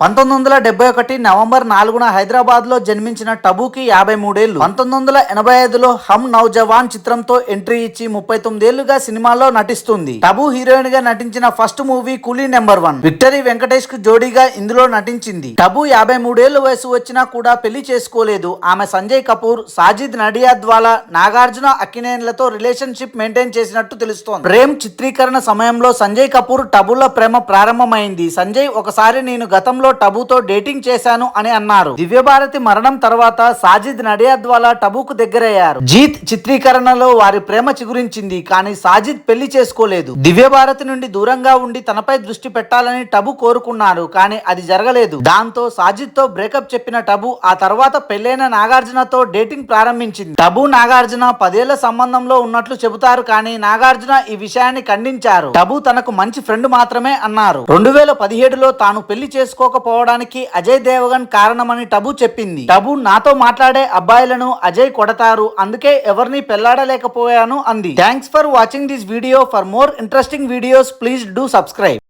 1971 November 4న Hyderabad లో జన్మించిన టబుకి 53 ఏళ్లు. 1985లో హమ్ నౌజవాన్ చిత్రంతో ఎంట్రీ ఇచ్చి 39 ఏళ్లుగా సినిమాల్లో నటిస్తుంది. టబు హీరోయిన్ గా నటించిన ఫస్ట్ మూవీ కూలీ నెంబర్ 1. విక్టరీ వెంకటేష్ కు జోడీగా ఇందులో నటించింది. టబు 53 ఏళ్ల వయసు వచ్చినా కూడా పెళ్లి చేసుకోలేదు. ఆమె సంజయ్ కపూర్, సాజిద్ నడియాద్వాలా, నాగార్జున, అక్కినేనిలతో రిలేషన్షిప్ మెయింటైన్ చేసినట్టు తెలుస్తోంది. ప్రేమ్ చిత్రీకరణ సమయంలో సంజయ్ కపూర్ టబుల ప్రేమ ప్రారంభమైంది. సంజయ్ ఒకసారి నేను గతంలో టబుతో డేటింగ్ చేశాను అని అన్నారు. దివ్యభారతి మరణం తర్వాత సాజిద్ నడియాద్వాలా టబుకు దగ్గరయ్యారు. జీత్ చిత్రీకరణలో వారి ప్రేమ చిగురించింది. కానీ సాజిద్ పెళ్లి చేసుకోలేదు. దివ్యభారతి నుండి దూరంగా ఉండి తనపై దృష్టి పెట్టాలని టబు కోరుకున్నారు. కానీ అది జరగలేదు. దాంతో సాజిద్ తో బ్రేకప్ చెప్పిన టబు ఆ తర్వాత పెళ్లైన నాగార్జునతో డేటింగ్ ప్రారంభించింది. టబు నాగార్జున 10 ఏళ్ల సంబంధంలో ఉన్నట్లు చెబుతారు. కానీ నాగార్జున ఈ విషయాన్ని ఖండించారు. టబు తనకు మంచి ఫ్రెండ్ మాత్రమే అన్నారు. 2017లో తాను పెళ్లి చేసుకోకపోవడానికి అజయ్ దేవగన్ కారణమని టబు చెప్పింది. టబు నాతో మాట్లాడే అబ్బాయిలను అజయ్ కొడతారు, అందుకే ఎవరిని పెళ్లాడలేకపోయాను అంది. Thanks for watching this video. For more interesting videos please do subscribe.